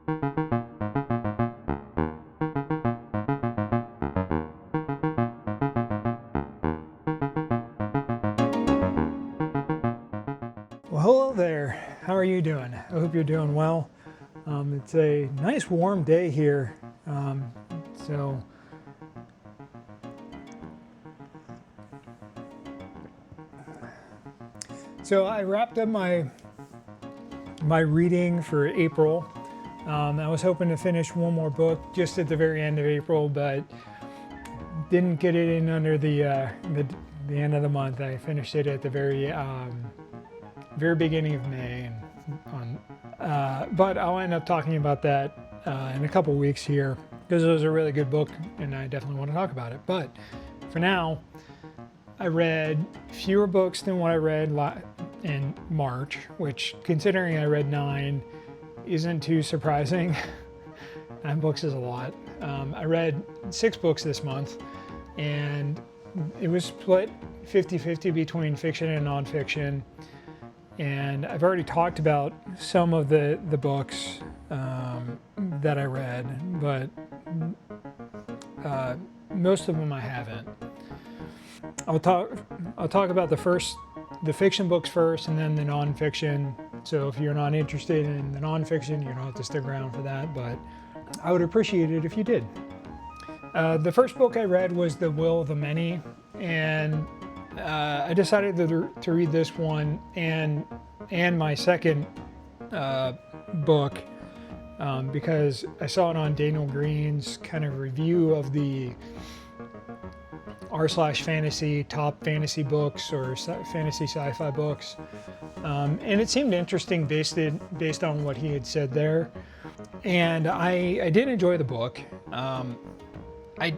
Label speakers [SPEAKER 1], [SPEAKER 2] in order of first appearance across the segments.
[SPEAKER 1] Well, hello there. How are you doing? I hope you're doing well. It's a nice warm day here. So I wrapped up my reading for April. I was hoping to finish one more book just at the very end of April, but didn't get it in under the end of the month. I finished it at the very beginning of May, but I'll end up talking about that in a couple weeks here because it was a really good book and I definitely want to talk about it. But for now, I read fewer books than what I read in March, which, considering I read 9, isn't too surprising. 9 books is a lot. I read 6 books this month, and it was split 50-50 between fiction and nonfiction. And I've already talked about some of the books that I read, but most of them I haven't. I'll talk about the fiction books first, and then the nonfiction. So if you're not interested in the nonfiction, you don't have to stick around for that, but I would appreciate it if you did. The first book I read was The Will of the Many, and I decided to read this one and my second book because I saw it on Daniel Green's kind of review of the r/fantasy top fantasy books or fantasy sci-fi books, and it seemed interesting based on what he had said there, and I did enjoy the book. I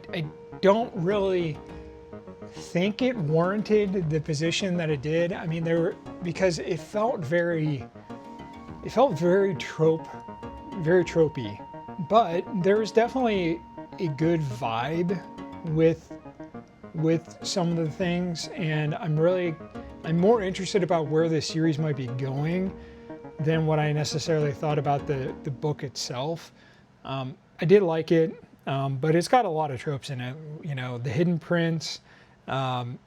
[SPEAKER 1] don't really think it warranted the position that it did. I mean, because it felt very tropey, but there was definitely a good vibe with some of the things, and I'm more interested about where this series might be going than what I necessarily thought about the book itself. I did like it, but it's got a lot of tropes in it. You know, the hidden prince, trying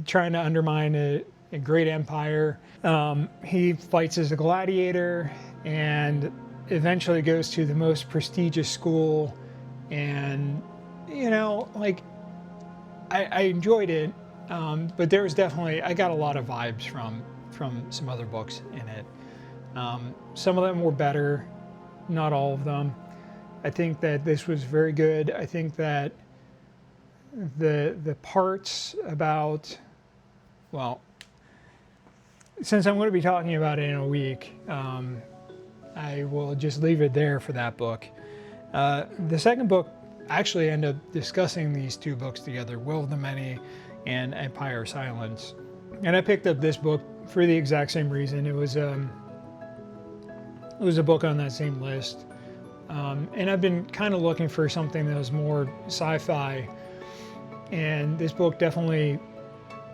[SPEAKER 1] to undermine a great empire. He fights as a gladiator and eventually goes to the most prestigious school, and I enjoyed it, but there was definitely, I got a lot of vibes from some other books in it. Some of them were better, not all of them. I think that this was very good. I think that the parts about, well, since I'm going to be talking about it in a week, I will just leave it there for that book. The second book, actually end up discussing these 2 books together, Will of the Many and Empire of Silence. And I picked up this book for the exact same reason. It was a book on that same list. And I've been kind of looking for something that was more sci-fi, and this book definitely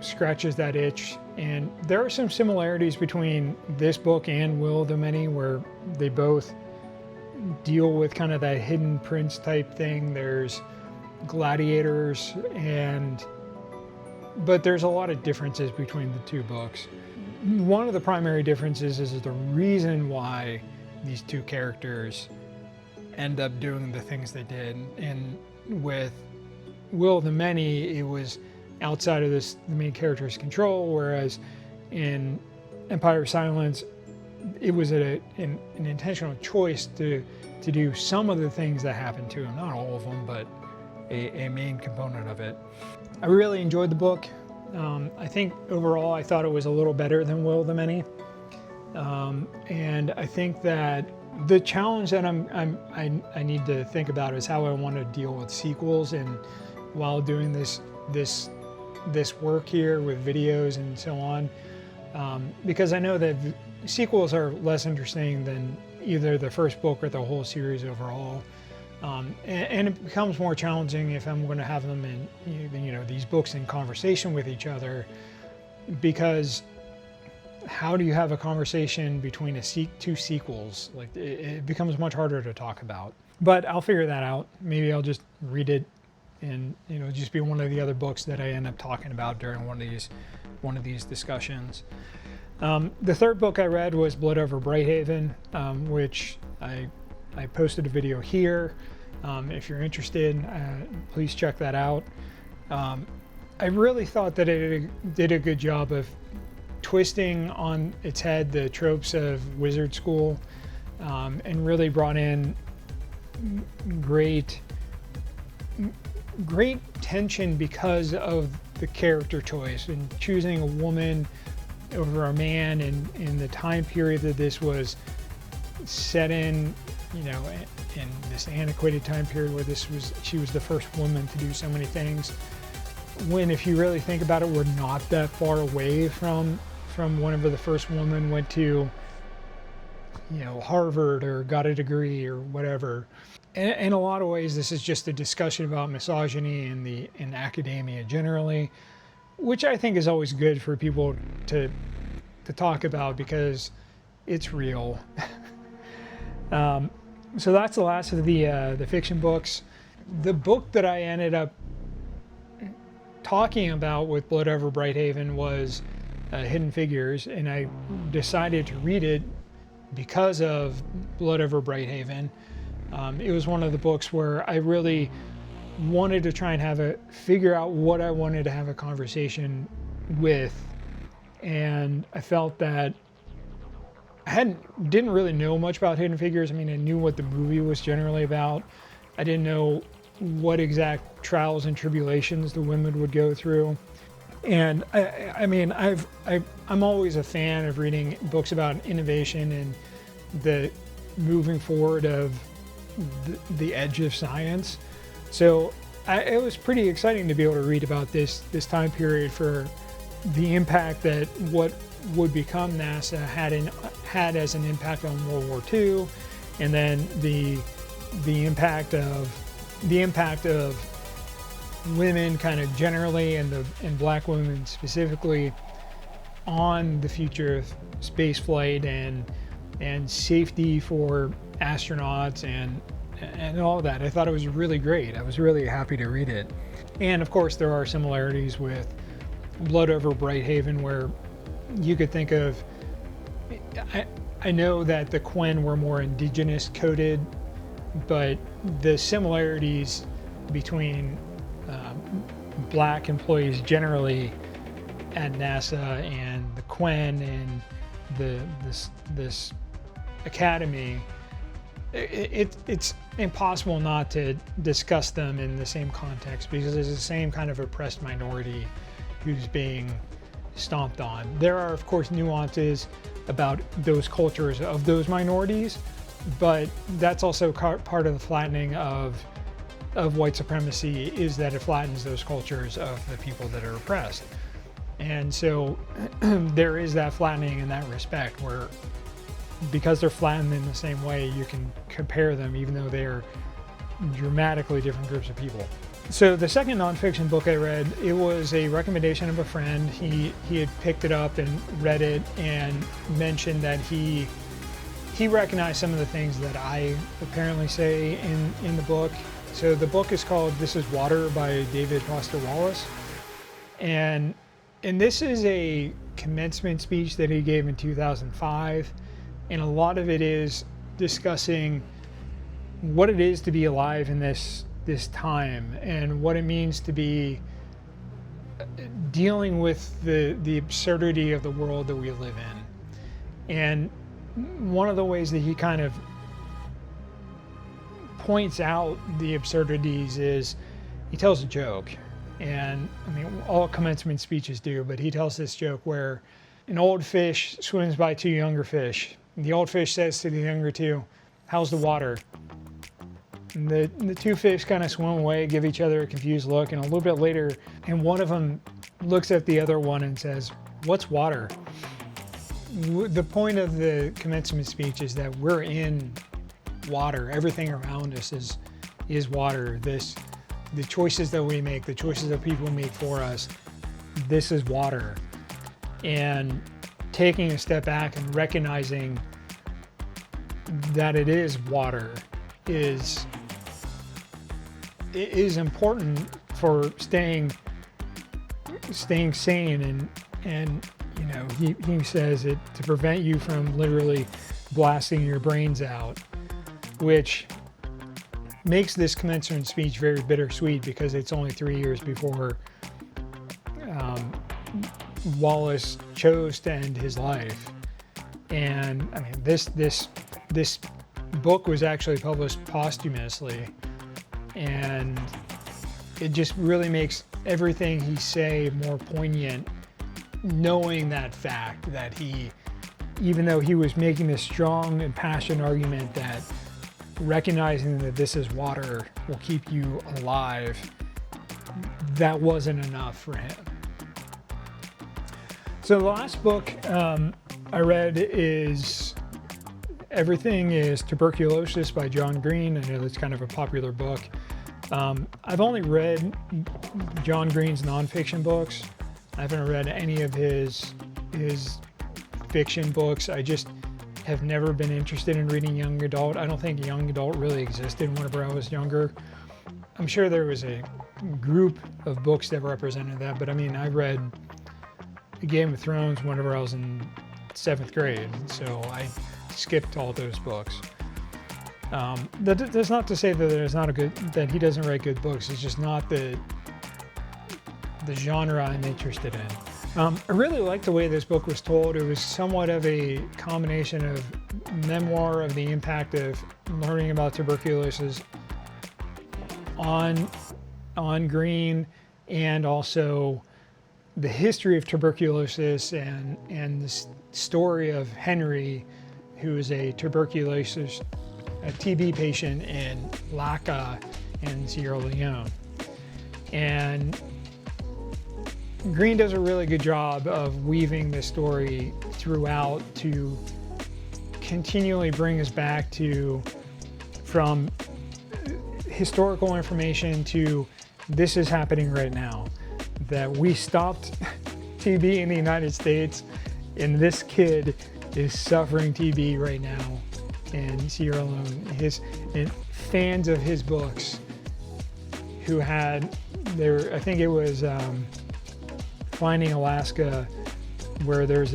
[SPEAKER 1] scratches that itch. And there are some similarities between this book and Will of the Many, where they both deal with kind of that hidden prince type thing. There's gladiators, but there's a lot of differences between the 2 books. One of the primary differences is the reason why these 2 characters end up doing the things they did. And with Will of the Many, it was outside of the main character's control, whereas in Empire of Silence, it was an intentional choice to do some of the things that happened to him. Not all of them, but a main component of it. I really enjoyed the book. I think overall I thought it was a little better than Will of the Many. And I think that the challenge that I need to think about is how I want to deal with sequels, and while doing this work here with videos and so on, because I know that sequels are less interesting than either the first book or the whole series overall. And it becomes more challenging if I'm going to have them in, these books in conversation with each other, because how do you have a conversation between two sequels? Like it becomes much harder to talk about. But I'll figure that out. Maybe I'll just read it, and just be one of the other books that I end up talking about during one of these discussions. The third book I read was Blood Over Brighthaven, which I posted a video here. If you're interested, please check that out. I really thought that it did a good job of twisting on its head the tropes of wizard school, and really brought in great tension because of the character choice and choosing a woman over a man, and in the time period that this was set in, in this antiquated time period where she was the first woman to do so many things. When, if you really think about it, we're not that far away from whenever the first woman went to, Harvard or got a degree or whatever. In a lot of ways, this is just a discussion about misogyny in academia generally, which I think is always good for people to talk about because it's real. So that's the last of the fiction books. The book that I ended up talking about with Blood Over Brighthaven was Hidden Figures, and I decided to read it because of Blood Over Brighthaven. It was one of the books where I really wanted to try and figure out what I wanted to have a conversation with, and I felt that I didn't really know much about Hidden Figures. I mean, I knew what the movie was generally about. I didn't know what exact trials and tribulations the women would go through. And I'm always a fan of reading books about innovation and the moving forward of the edge of science. So it was pretty exciting to be able to read about this time period for the impact that what would become NASA had as an impact on World War II, and then the impact of women kind of generally and black women specifically on the future of space flight and safety for astronauts and all that. I thought it was really great. I was really happy to read it. And of course there are similarities with Blood Over Brighthaven, where you could think of, I know that the Quen were more indigenous coded, but the similarities between black employees generally at NASA and the Quen and this academy, it's impossible not to discuss them in the same context, because there's the same kind of oppressed minority who's being stomped on. There are, of course, nuances about those cultures of those minorities, but that's also part of the flattening of white supremacy, is that it flattens those cultures of the people that are oppressed. And so there is that flattening in that respect, where because they're flattened in the same way, you can compare them even though they're dramatically different groups of people. So the second nonfiction book I read, it was a recommendation of a friend. He had picked it up and read it and mentioned that he recognized some of the things that I apparently say in the book. So the book is called This Is Water by David Foster Wallace. And this is a commencement speech that he gave in 2005. And a lot of it is discussing what it is to be alive in this time and what it means to be dealing with the absurdity of the world that we live in. And one of the ways that he kind of points out the absurdities is he tells a joke. And I mean, all commencement speeches do, but he tells this joke where an old fish swims by two younger fish. And the old fish says to the younger two, "How's the water?" And the two fish kind of swim away, give each other a confused look, and a little bit later, and one of them looks at the other one and says, "What's water?" The point of the commencement speech is that we're in water. Everything around us is water. The choices that we make, the choices that people make for us, this is water. And taking a step back and recognizing that it is water is important for staying sane. And you know, he says it to prevent you from literally blasting your brains out, which makes this commencement speech very bittersweet, because it's only 3 years before Wallace chose to end his life. And I mean, this book was actually published posthumously, and it just really makes everything he say more poignant, knowing that fact that he, even though he was making this strong and passionate argument that recognizing that this is water will keep you alive, that wasn't enough for him. So the last book I read is Everything is Tuberculosis by John Green. I know that's kind of a popular book. I've only read John Green's nonfiction books. I haven't read any of his fiction books. I just have never been interested in reading young adult. I don't think young adult really existed whenever I was younger. I'm sure there was a group of books that represented that, but I mean, I read Game of Thrones whenever I was in 7th grade, so I skipped all those books. That's not to say that that he doesn't write good books. It's just not the genre I'm interested in. I really liked the way this book was told. It was somewhat of a combination of memoir of the impact of learning about tuberculosis on Green, and also the history of tuberculosis and the story of Henry, who is a TB patient in Laka in Sierra Leone. And Green does a really good job of weaving this story throughout to continually bring us back to, from historical information to this is happening right now, that we stopped TB in the United States, and this kid is suffering TB right now in Sierra Leone. And fans of his books who had I think it was Finding Alaska, where there's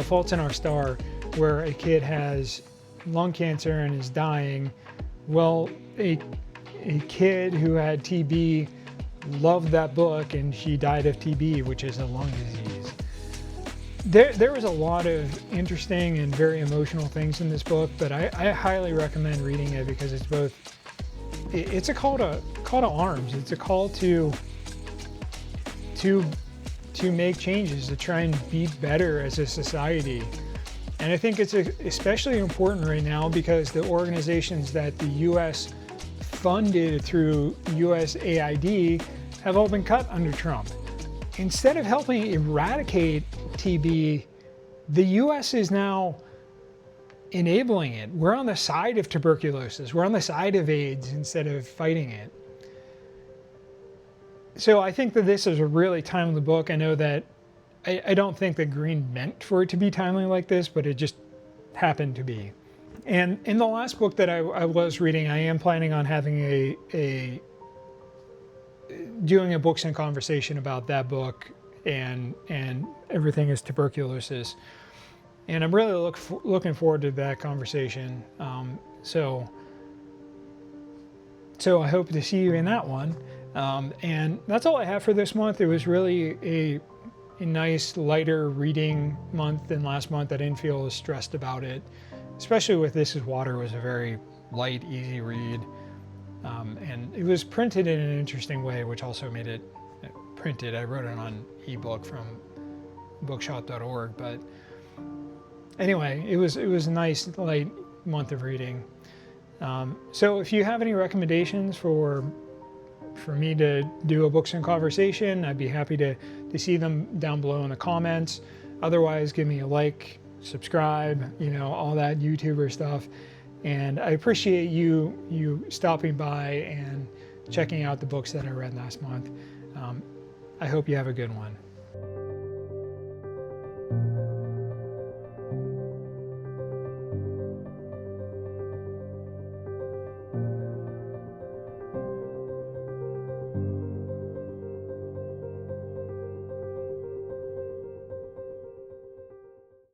[SPEAKER 1] Fault in Our Star, where a kid has lung cancer and is dying. Well, a kid who had TB loved that book, and she died of TB, which is a lung disease. There was a lot of interesting and very emotional things in this book, but I highly recommend reading it, because it's a call to arms. It's a call to make changes, to try and be better as a society. And I think it's especially important right now because the organizations that the U.S. funded through USAID have all been cut under Trump. Instead of helping eradicate TB, the U.S. is now enabling it. We're on the side of tuberculosis. We're on the side of AIDS instead of fighting it. So I think that this is a really timely book. I know that I don't think that Green meant for it to be timely like this, but it just happened to be. And in the last book that I was reading, I am planning on having doing a books and conversation about that book and Everything is Tuberculosis. And I'm really looking forward to that conversation. So I hope to see you in that one. And that's all I have for this month. It was really a nice, lighter reading month than last month. I didn't feel as stressed about it, especially with This is Water. It was a very light, easy read. And it was printed in an interesting way, which also made it printed. I wrote it on ebook from bookshop.org, but anyway, it was a nice, light month of reading. So if you have any recommendations for me to do a books and conversation, I'd be happy to see them down below in the comments. Otherwise, give me a like, subscribe, all that YouTuber stuff. And I appreciate you stopping by and checking out the books that I read last month. I hope you have a good one.